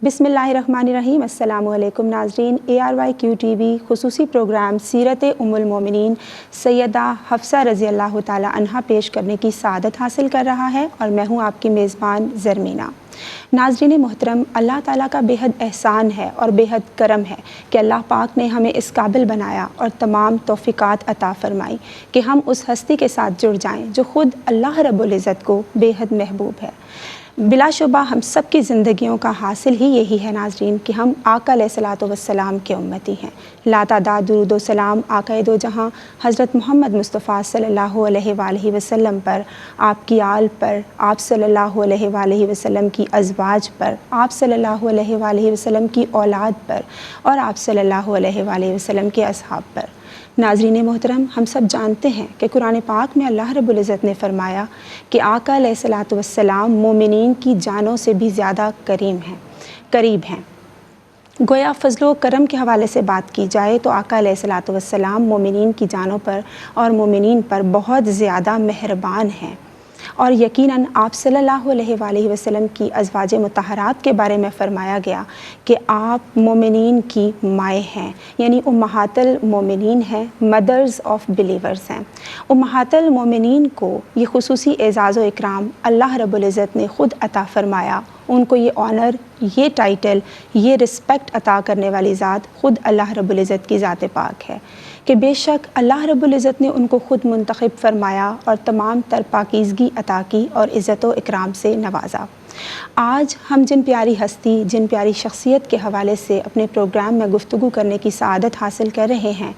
بسم اللہ الرحمن الرحیم۔ السلام علیکم ناظرین، ARYQTV خصوصی پروگرام سیرت ام المومنین سیدہ حفصہ رضی اللہ تعالی عنہا پیش کرنے کی سعادت حاصل کر رہا ہے، اور میں ہوں آپ کی میزبان زرمینہ۔ ناظرین محترم، اللہ تعالیٰ کا بے حد احسان ہے اور بے حد کرم ہے کہ اللہ پاک نے ہمیں اس قابل بنایا اور تمام توفیقات عطا فرمائی کہ ہم اس ہستی کے ساتھ جڑ جائیں جو خود اللہ رب العزت کو بے حد محبوب ہے۔ بلا شبہ ہم سب کی زندگیوں کا حاصل ہی یہی ہے ناظرین کہ ہم آقا علیہ الصلاۃ والسلام کے امتی ہیں۔ لاتعداد درود و سلام آقا دو جہاں حضرت محمد مصطفیٰ صلی اللہ علیہ وآلہ وسلم پر، آپ کی آل پر، آپ صلی اللہ علیہ وآلہ وسلم کی ازواج پر، آپ صلی اللہ علیہ وآلہ وسلم کی اولاد پر، اور آپ صلی اللہ علیہ وآلہ وسلم کے اصحاب پر۔ ناظرین محترم، ہم سب جانتے ہیں کہ قرآن پاک میں اللہ رب العزت نے فرمایا کہ آقا علیہ الصلاۃ والسلام مومنین کی جانوں سے بھی زیادہ قریب ہیں۔ گویا فضل و کرم کے حوالے سے بات کی جائے تو آقا علیہ الصلاۃ والسلام مومنین کی جانوں پر اور مومنین پر بہت زیادہ مہربان ہیں، اور یقیناً آپ صلی اللہ علیہ وآلہ وسلم کی ازواج مطہرات کے بارے میں فرمایا گیا کہ آپ مومنین کی مائیں ہیں، یعنی امہات المومنین ہیں، مدرز آف بلیورز ہیں۔ امہات المومنین کو یہ خصوصی اعزاز و اکرام اللہ رب العزت نے خود عطا فرمایا۔ ان کو یہ آنر، یہ ٹائٹل، یہ رسپیکٹ عطا کرنے والی ذات خود اللہ رب العزت کی ذات پاک ہے کہ بے شک اللہ رب العزت نے ان کو خود منتخب فرمایا اور تمام تر پاکیزگی عطا کی اور عزت و اکرام سے نوازا۔ آج ہم جن پیاری ہستی، جن پیاری شخصیت کے حوالے سے اپنے پروگرام میں گفتگو کرنے کی سعادت حاصل کر رہے ہیں،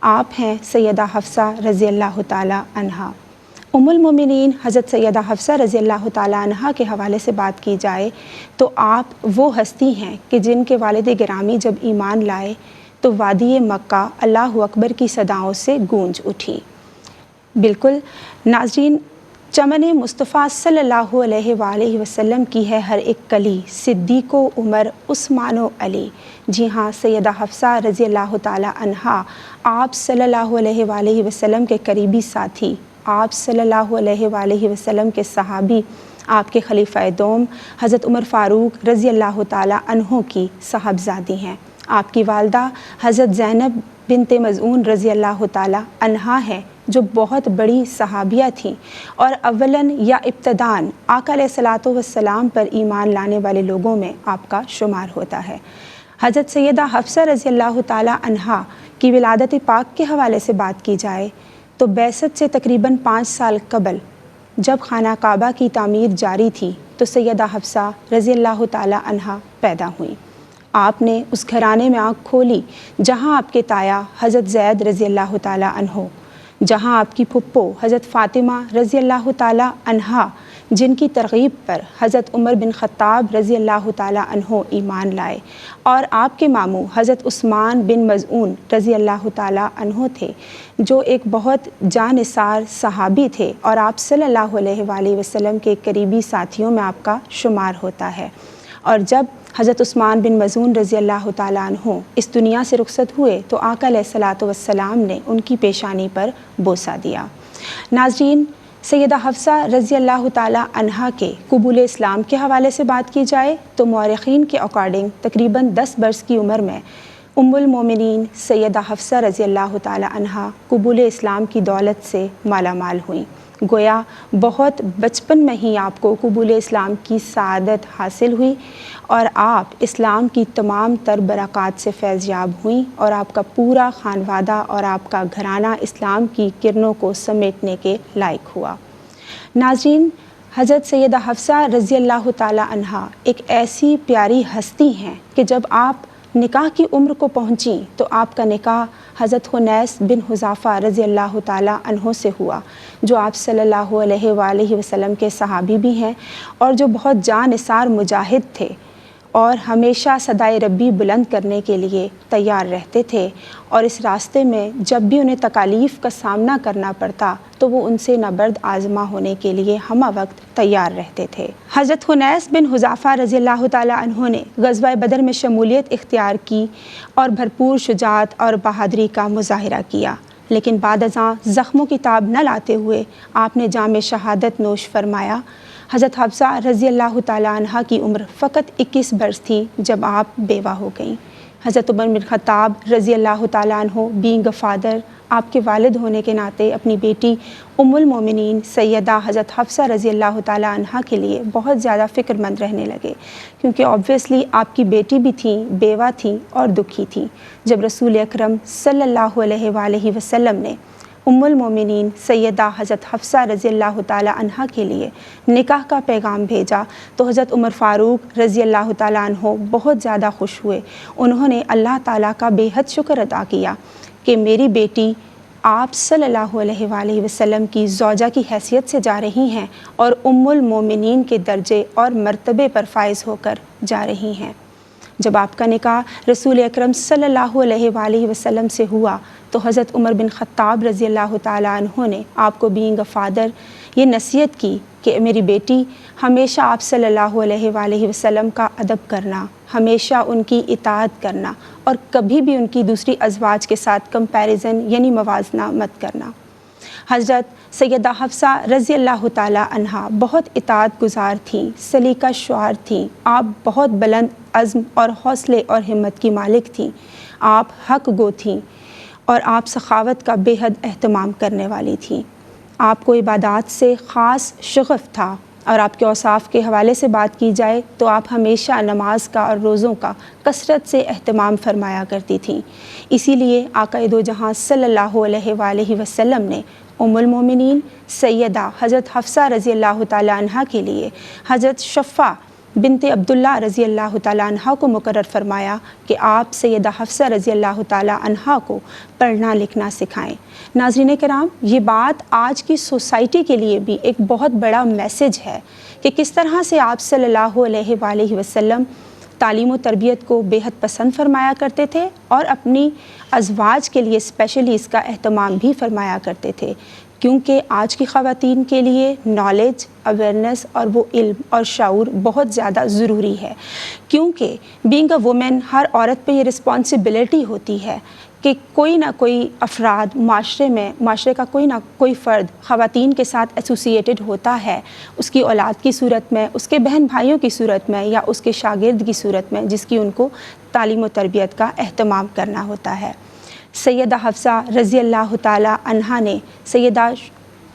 آپ ہیں سیدہ حفصہ رضی اللہ تعالی عنہا۔ ام المومنین حضرت سیدہ حفصہ رضی اللہ تعالی عنہا کے حوالے سے بات کی جائے تو آپ وہ ہستی ہیں کہ جن کے والد گرامی جب ایمان لائے تو وادی مکہ اللہ اکبر کی صداؤں سے گونج اٹھی۔ بالکل ناظرین، چمن مصطفیٰ صلی اللہ علیہ وآلہ وسلم کی ہے ہر ایک کلی، صدیق و عمر، عثمان و علی۔ جی ہاں، سیدہ حفصہ رضی اللہ تعالی عنہا آپ صلی اللہ علیہ وآلہ وسلم کے قریبی ساتھی، آپ صلی اللہ علیہ وآلہ وسلم کے صحابی، آپ کے خلیفہ دوم حضرت عمر فاروق رضی اللہ تعالی عنہ کی صاحبزادی ہیں۔ آپ کی والدہ حضرت زینب بنت مظعون رضی اللہ تعالی عنہا ہے، جو بہت بڑی صحابیہ تھیں اور اولاً یا ابتداً آقا علیہ الصلاۃ والسلام پر ایمان لانے والے لوگوں میں آپ کا شمار ہوتا ہے۔ حضرت سیدہ حفصہ رضی اللہ تعالی عنہا کی ولادت پاک کے حوالے سے بات کی جائے تو بعثت سے تقریباً 5 سال قبل جب خانہ کعبہ کی تعمیر جاری تھی تو سیدہ حفصہ رضی اللہ تعالی عنہا پیدا ہوئیں۔ آپ نے اس گھرانے میں آنکھ کھولی جہاں آپ کے تایا حضرت زید رضی اللہ تعالی عنہ، جہاں آپ کی پھپھو حضرت فاطمہ رضی اللہ تعالی عنہا، جن کی ترغیب پر حضرت عمر بن خطاب رضی اللہ تعالی عنہ ایمان لائے، اور آپ کے ماموں حضرت عثمان بن مظعون رضی اللہ تعالی عنہ تھے، جو ایک بہت جانثار صحابی تھے اور آپ صلی اللہ علیہ وآلہ وسلم کے قریبی ساتھیوں میں آپ کا شمار ہوتا ہے۔ اور جب حضرت عثمان بن مظعون رضی اللہ تعالی عنہ اس دنیا سے رخصت ہوئے تو آقا علیہ الصلاۃ والسلام نے ان کی پیشانی پر بوسہ دیا۔ ناظرین، سیدہ حفصہ رضی اللہ تعالی عنہا کے قبول اسلام کے حوالے سے بات کی جائے تو مورخین کے اکارڈنگ تقریباً 10 برس کی عمر میں ام المومنین سیدہ حفصہ رضی اللہ تعالی عنہا قبول اسلام کی دولت سے مالا مال ہوئیں۔ گویا بہت بچپن میں ہی آپ کو قبول اسلام کی سعادت حاصل ہوئی اور آپ اسلام کی تمام تر برکات سے فیض یاب ہوئیں، اور آپ کا پورا خانوادہ اور آپ کا گھرانہ اسلام کی کرنوں کو سمیٹنے کے لائق ہوا۔ ناظرین، حضرت سیدہ حفصہ رضی اللہ تعالی عنہا ایک ایسی پیاری ہستی ہیں کہ جب آپ نکاح کی عمر کو پہنچیں تو آپ کا نکاح حضرت خنیس بن حذافہ رضی اللہ تعالی عنہ سے ہوا، جو آپ صلی اللہ علیہ وآلہ وسلم کے صحابی بھی ہیں اور جو بہت جانثار مجاہد تھے اور ہمیشہ صدائے ربی بلند کرنے کے لیے تیار رہتے تھے، اور اس راستے میں جب بھی انہیں تکالیف کا سامنا کرنا پڑتا تو وہ ان سے نبرد آزما ہونے کے لیے ہمہ وقت تیار رہتے تھے۔ حضرت خنیس بن حذافہ رضی اللہ تعالی عنہ نے غزوہ بدر میں شمولیت اختیار کی اور بھرپور شجاعت اور بہادری کا مظاہرہ کیا، لیکن بعد ازاں زخموں کی تاب نہ لاتے ہوئے آپ نے جام شہادت نوش فرمایا۔ حضرت حفصہ رضی اللہ تعالیٰ عنہ کی عمر فقط 21 برس تھی جب آپ بیوہ ہو گئیں۔ حضرت عمر بن خطاب رضی اللہ تعالیٰ عنہ بینگ اے فادر، آپ کے والد ہونے کے ناطے اپنی بیٹی ام المومنین سیدہ حضرت حفصہ رضی اللہ تعالیٰ عنہ کے لیے بہت زیادہ فکر مند رہنے لگے، کیونکہ آبویسلی آپ کی بیٹی بھی تھیں، بیوہ تھیں اور دکھی تھیں۔ جب رسول اکرم صلی اللہ علیہ وآلہ وسلم نے ام المومنین سیدہ حضرت حفصہ رضی اللہ تعالیٰ عنہ کے لیے نکاح کا پیغام بھیجا تو حضرت عمر فاروق رضی اللہ تعالیٰ عنہ بہت زیادہ خوش ہوئے۔ انہوں نے اللہ تعالیٰ کا بے حد شکر ادا کیا کہ میری بیٹی آپ صلی اللہ علیہ وآلہ وسلم کی زوجہ کی حیثیت سے جا رہی ہیں اور ام المومنین کے درجے اور مرتبے پر فائز ہو کر جا رہی ہیں۔ جب آپ کا نکاح رسول اکرم صلی اللہ علیہ وآلہ وسلم سے ہوا تو حضرت عمر بن خطاب رضی اللہ تعالیٰ عنہ نے آپ کو بینگ اے فادر یہ نصیحت کی کہ میری بیٹی ہمیشہ آپ صلی اللہ علیہ وآلہ وسلم کا ادب کرنا، ہمیشہ ان کی اطاعت کرنا اور کبھی بھی ان کی دوسری ازواج کے ساتھ کمپیریزن یعنی موازنہ مت کرنا۔ حضرت سیدہ حفصہ رضی اللہ تعالیٰ عنہ بہت اطاعت گزار تھیں، سلیقہ شعار تھیں، آپ بہت بلند عزم اور حوصلے اور ہمت کی مالک تھیں، آپ حق گو تھیں اور آپ سخاوت کا بے حد اہتمام کرنے والی تھیں۔ آپ کو عبادات سے خاص شغف تھا اور آپ کے اوصاف کے حوالے سے بات کی جائے تو آپ ہمیشہ نماز کا اور روزوں کا کثرت سے اہتمام فرمایا کرتی تھیں۔ اسی لیے آقا دو جہاں صلی اللہ علیہ وآلہ وسلم نے ام المومنین سیدہ حضرت حفصہ رضی اللہ تعالیٰ عنہ کے لیے حضرت شفا بنت عبداللہ رضی اللہ تعالیٰ عنہ کو مقرر فرمایا کہ آپ سیدہ حفصہ رضی اللہ تعالیٰ عنہ کو پڑھنا لکھنا سکھائیں۔ ناظرین کرام، یہ بات آج کی سوسائٹی کے لیے بھی ایک بہت بڑا میسج ہے کہ کس طرح سے آپ صلی اللہ علیہ وآلہ وسلم تعلیم و تربیت کو بے حد پسند فرمایا کرتے تھے اور اپنی ازواج کے لیے اسپیشلی اس کا اہتمام بھی فرمایا کرتے تھے، کیونکہ آج کی خواتین کے لیے نالج، اویئرنیس اور وہ علم اور شعور بہت زیادہ ضروری ہے، کیونکہ بینگ اے وومن ہر عورت پہ یہ رسپانسبلٹی ہوتی ہے کہ کوئی نہ کوئی افراد معاشرے کا کوئی نہ کوئی فرد خواتین کے ساتھ ایسوسیٹڈ ہوتا ہے، اس کی اولاد کی صورت میں، اس کے بہن بھائیوں کی صورت میں یا اس کے شاگرد کی صورت میں، جس کی ان کو تعلیم و تربیت کا اہتمام کرنا ہوتا ہے۔ سیدہ حفصہ رضی اللہ تعالیٰ عنہ نے سیدہ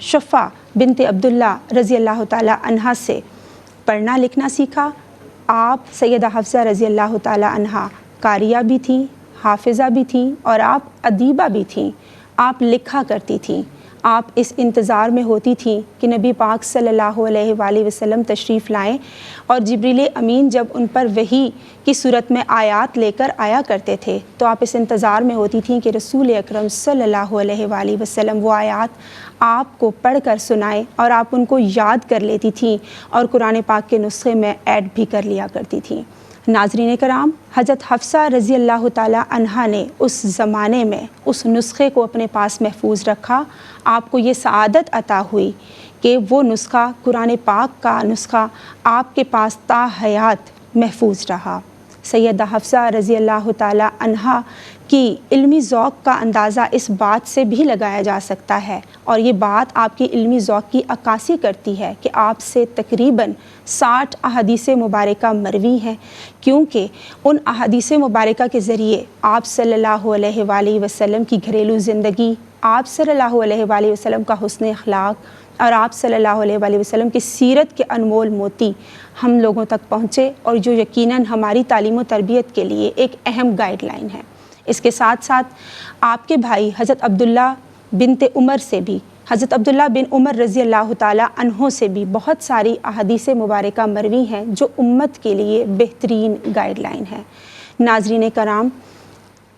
شفا بنت عبداللہ رضی اللہ تعالیٰ عنہ سے پڑھنا لکھنا سیکھا۔ آپ سیدہ حفصہ رضی اللہ تعالیٰ عنہ قاریہ بھی تھیں، حافظہ بھی تھیں اور آپ ادیبہ بھی تھیں۔ آپ لکھا کرتی تھیں۔ آپ اس انتظار میں ہوتی تھیں کہ نبی پاک صلی اللہ علیہ وآلہ وسلم تشریف لائیں اور جبریل امین جب ان پر وحی کی صورت میں آیات لے کر آیا کرتے تھے تو آپ اس انتظار میں ہوتی تھیں کہ رسول اکرم صلی اللہ علیہ وآلہ وسلم وہ آیات آپ کو پڑھ کر سنائیں اور آپ ان کو یاد کر لیتی تھیں اور قرآن پاک کے نسخے میں ایڈ بھی کر لیا کرتی تھیں۔ ناظرین کرام، حضرت حفصہ رضی اللہ تعالیٰ عنہ نے اس زمانے میں اس نسخے کو اپنے پاس محفوظ رکھا۔ آپ کو یہ سعادت عطا ہوئی کہ وہ نسخہ، قرآن پاک کا نسخہ آپ کے پاس تا حیات محفوظ رہا۔ سیدہ حفصہ رضی اللہ تعالیٰ عنہ کی علمی ذوق کا اندازہ اس بات سے بھی لگایا جا سکتا ہے، اور یہ بات آپ کی علمی ذوق کی عکاسی کرتی ہے کہ آپ سے تقریباً 60 احادیث مبارکہ مروی ہیں، کیونکہ ان احادیث مبارکہ کے ذریعے آپ صلی اللہ علیہ وآلہ وسلم کی گھریلو زندگی، آپ صلی اللہ علیہ وآلہ وسلم کا حسن اخلاق اور آپ صلی اللہ علیہ وآلہ وسلم کی سیرت کے انمول موتی ہم لوگوں تک پہنچے، اور جو یقیناً ہماری تعلیم و تربیت کے لیے ایک اہم گائیڈ لائن ہے۔ اس کے ساتھ ساتھ آپ کے بھائی حضرت عبداللہ بنت عمر سے بھی، حضرت عبداللہ بن عمر رضی اللہ تعالیٰ عنہ سے بھی بہت ساری احادیث مبارکہ مروی ہیں جو امت کے لیے بہترین گائیڈ لائن ہے۔ ناظرین کرام،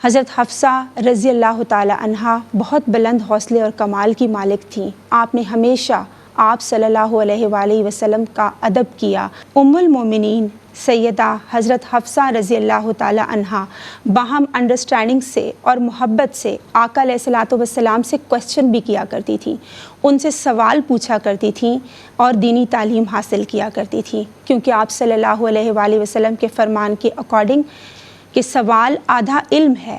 حضرت حفصہ رضی اللہ تعالیٰ عنہ بہت بلند حوصلے اور کمال کی مالک تھیں۔ آپ نے ہمیشہ آپ صلی اللہ علیہ وآلہ وسلم کا ادب کیا۔ ام المومنین سیدہ حضرت حفصہ رضی اللہ تعالیٰ عنہ باہم انڈرسٹینڈنگ سے اور محبت سے آقا علیہ الصلوۃ والسلام سے کویسچن بھی کیا کرتی تھیں، ان سے سوال پوچھا کرتی تھیں اور دینی تعلیم حاصل کیا کرتی تھیں، کیونکہ آپ صلی اللہ علیہ وآلہ وسلم کے فرمان کے اکارڈنگ کہ سوال آدھا علم ہے،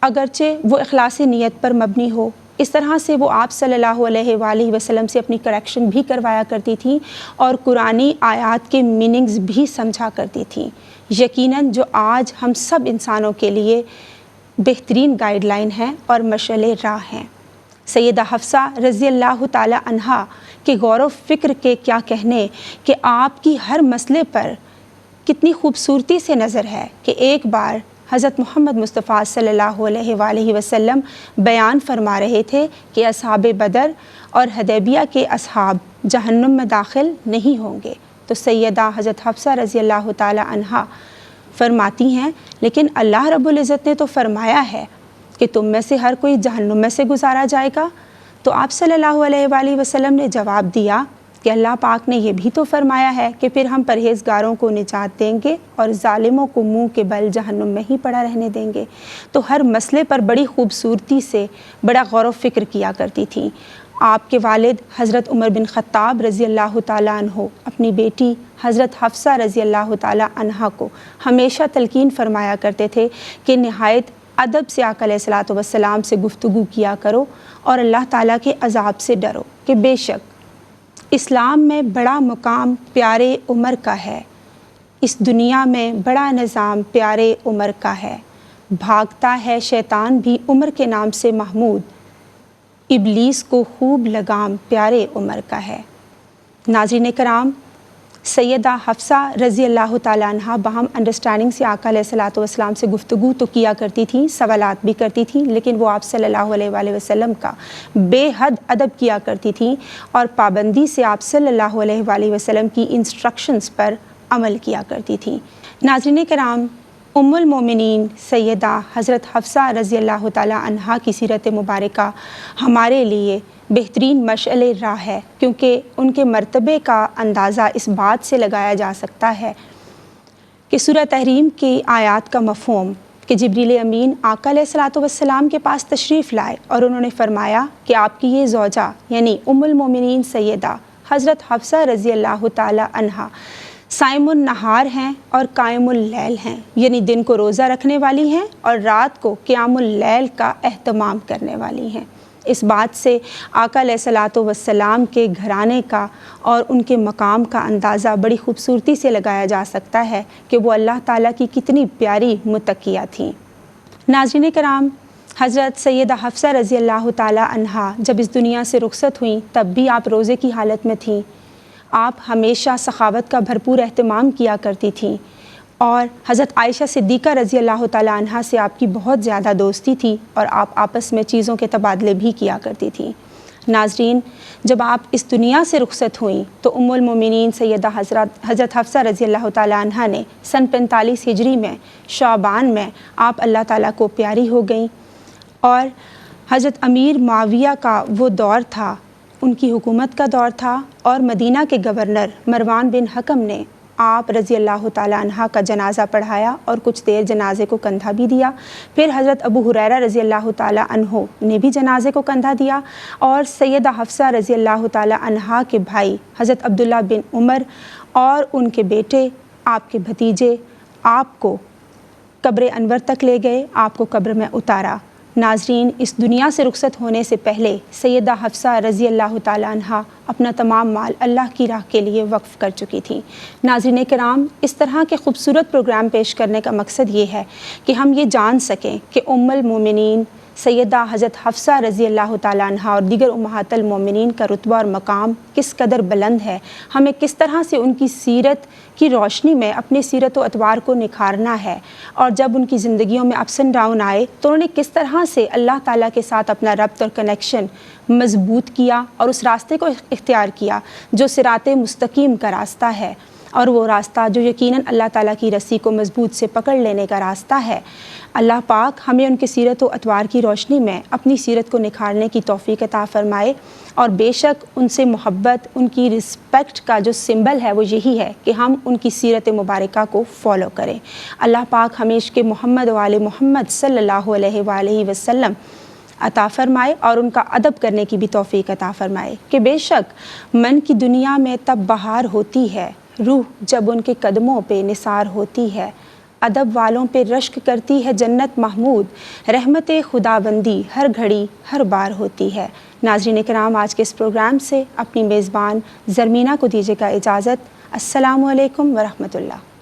اگرچہ وہ اخلاص نیت پر مبنی ہو، اس طرح سے وہ آپ صلی اللہ علیہ وآلہ وسلم سے اپنی کریکشن بھی کروایا کرتی تھیں اور قرآنی آیات کے میننگز بھی سمجھا کرتی تھیں۔ یقیناً جو آج ہم سب انسانوں کے لیے بہترین گائیڈ لائن ہیں اور مشعل راہ ہیں۔ سیدہ حفصہ رضی اللہ تعالی عنہا کے غور و فکر کے کیا کہنے کہ آپ کی ہر مسئلے پر کتنی خوبصورتی سے نظر ہے کہ ایک بار حضرت محمد مصطفیٰ صلی اللہ علیہ وآلہ وسلم بیان فرما رہے تھے کہ اصحاب بدر اور حدیبیہ کے اصحاب جہنم میں داخل نہیں ہوں گے، تو سیدہ حضرت حفصہ رضی اللہ تعالی عنہا فرماتی ہیں لیکن اللہ رب العزت نے تو فرمایا ہے کہ تم میں سے ہر کوئی جہنم میں سے گزارا جائے گا۔ تو آپ صلی اللہ علیہ وآلہ وسلم نے جواب دیا کہ اللہ پاک نے یہ بھی تو فرمایا ہے کہ پھر ہم پرہیزگاروں کو نجات دیں گے اور ظالموں کو منہ کے بل جہنم میں ہی پڑا رہنے دیں گے۔ تو ہر مسئلے پر بڑی خوبصورتی سے بڑا غور و فکر کیا کرتی تھیں۔ آپ کے والد حضرت عمر بن خطاب رضی اللہ تعالیٰ عنہ اپنی بیٹی حضرت حفصہ رضی اللہ تعالیٰ عنہا کو ہمیشہ تلقین فرمایا کرتے تھے کہ نہایت ادب سے آقا علیہ الصلوۃ والسلام سے گفتگو کیا کرو اور اللہ تعالیٰ کے عذاب سے ڈرو کہ بے شک اسلام میں بڑا مقام پیارے عمر کا ہے، اس دنیا میں بڑا نظام پیارے عمر کا ہے، بھاگتا ہے شیطان بھی عمر کے نام سے محمود، ابلیس کو خوب لگام پیارے عمر کا ہے۔ ناظرین کرام، سیدہ حفصہ رضی اللہ تعالیٰ عنہ باہم انڈرسٹینڈنگ سے آقا علیہ الصلوۃ والسلام سے گفتگو تو کیا کرتی تھیں، سوالات بھی کرتی تھیں، لیکن وہ آپ صلی اللہ علیہ وآلہ وسلم کا بے حد ادب کیا کرتی تھیں اور پابندی سے آپ صلی اللہ علیہ وآلہ وسلم کی انسٹرکشنز پر عمل کیا کرتی تھیں۔ ناظرین کرام، ام المومنین سیدہ حضرت حفصہ رضی اللہ تعالیٰ عنہا کی سیرت مبارکہ ہمارے لیے بہترین مشعل راہ ہے، کیونکہ ان کے مرتبے کا اندازہ اس بات سے لگایا جا سکتا ہے کہ سورہ تحریم کی آیات کا مفہوم کہ جبریل امین آقا علیہ الصلوۃ والسلام کے پاس تشریف لائے اور انہوں نے فرمایا کہ آپ کی یہ زوجہ یعنی ام المومنین سیدہ حضرت حفصہ رضی اللہ تعالیٰ عنہا صائم النہار ہیں اور قائم اللیل ہیں، یعنی دن کو روزہ رکھنے والی ہیں اور رات کو قیام اللیل کا اہتمام کرنے والی ہیں۔ اس بات سے آقا علیہ الصلوۃ والسلام کے گھرانے کا اور ان کے مقام کا اندازہ بڑی خوبصورتی سے لگایا جا سکتا ہے کہ وہ اللہ تعالیٰ کی کتنی پیاری متقیہ تھیں۔ ناظرین کرام، حضرت سیدہ حفصہ رضی اللہ تعالیٰ عنہا جب اس دنیا سے رخصت ہوئیں تب بھی آپ روزے کی حالت میں تھیں۔ آپ ہمیشہ سخاوت کا بھرپور اہتمام کیا کرتی تھیں اور حضرت عائشہ صدیقہ رضی اللہ تعالیٰ عنہا سے آپ کی بہت زیادہ دوستی تھی اور آپ آپس میں چیزوں کے تبادلے بھی کیا کرتی تھیں۔ ناظرین، جب آپ اس دنیا سے رخصت ہوئیں تو ام المومنین سیدہ حضرت حفصہ رضی اللہ تعالیٰ عنہا نے سن 45 ہجری میں شعبان میں آپ اللہ تعالیٰ کو پیاری ہو گئیں اور حضرت امیر معاویہ کا وہ دور تھا، ان کی حکومت کا دور تھا اور مدینہ کے گورنر مروان بن حکم نے آپ رضی اللہ تعالیٰ عنہ کا جنازہ پڑھایا اور کچھ دیر جنازے کو کندھا بھی دیا۔ پھر حضرت ابو ہریرہ رضی اللہ تعالیٰ عنہ نے بھی جنازے کو کندھا دیا اور سیدہ حفصہ رضی اللہ تعالیٰ عنہ کے بھائی حضرت عبداللہ بن عمر اور ان کے بیٹے، آپ کے بھتیجے، آپ کو قبر انور تک لے گئے، آپ کو قبر میں اتارا۔ ناظرین، اس دنیا سے رخصت ہونے سے پہلے سیدہ حفصہ رضی اللہ تعالیٰ عنہا اپنا تمام مال اللہ کی راہ کے لیے وقف کر چکی تھیں۔ ناظرین کرام، اس طرح کے خوبصورت پروگرام پیش کرنے کا مقصد یہ ہے کہ ہم یہ جان سکیں کہ ام المومنین سیدہ حضرت حفصہ رضی اللہ تعالیٰ عنہا اور دیگر امہات المومنین کا رتبہ اور مقام کس قدر بلند ہے، ہمیں کس طرح سے ان کی سیرت کی روشنی میں اپنی سیرت و اتوار کو نکھارنا ہے، اور جب ان کی زندگیوں میں اپس اینڈ ڈاؤن آئے تو انہوں نے کس طرح سے اللہ تعالیٰ کے ساتھ اپنا ربط اور کنیکشن مضبوط کیا اور اس راستے کو اختیار کیا جو صراط مستقیم کا راستہ ہے، اور وہ راستہ جو یقیناً اللہ تعالیٰ کی رسی کو مضبوط سے پکڑ لینے کا راستہ ہے۔ اللہ پاک ہمیں ان کی سیرت و اتوار کی روشنی میں اپنی سیرت کو نکھارنے کی توفیق عطا فرمائے، اور بے شک ان سے محبت، ان کی رسپیکٹ کا جو سمبل ہے وہ یہی ہے کہ ہم ان کی سیرت مبارکہ کو فالو کریں۔ اللہ پاک ہمیں عشق محمد و آل محمد صلی اللہ علیہ وآلہ وسلم عطا فرمائے اور ان کا ادب کرنے کی بھی توفیق عطا فرمائے کہ بے شک من کی دنیا میں تب بہار ہوتی ہے، روح جب ان کے قدموں پہ نثار ہوتی ہے، ادب والوں پہ رشک کرتی ہے جنت محمود، رحمت خداوندی ہر گھڑی ہر بار ہوتی ہے۔ ناظرین کرام، آج کے اس پروگرام سے اپنی میزبان زرمینہ کو دیجیے گا اجازت۔ السلام علیکم ورحمۃ اللہ۔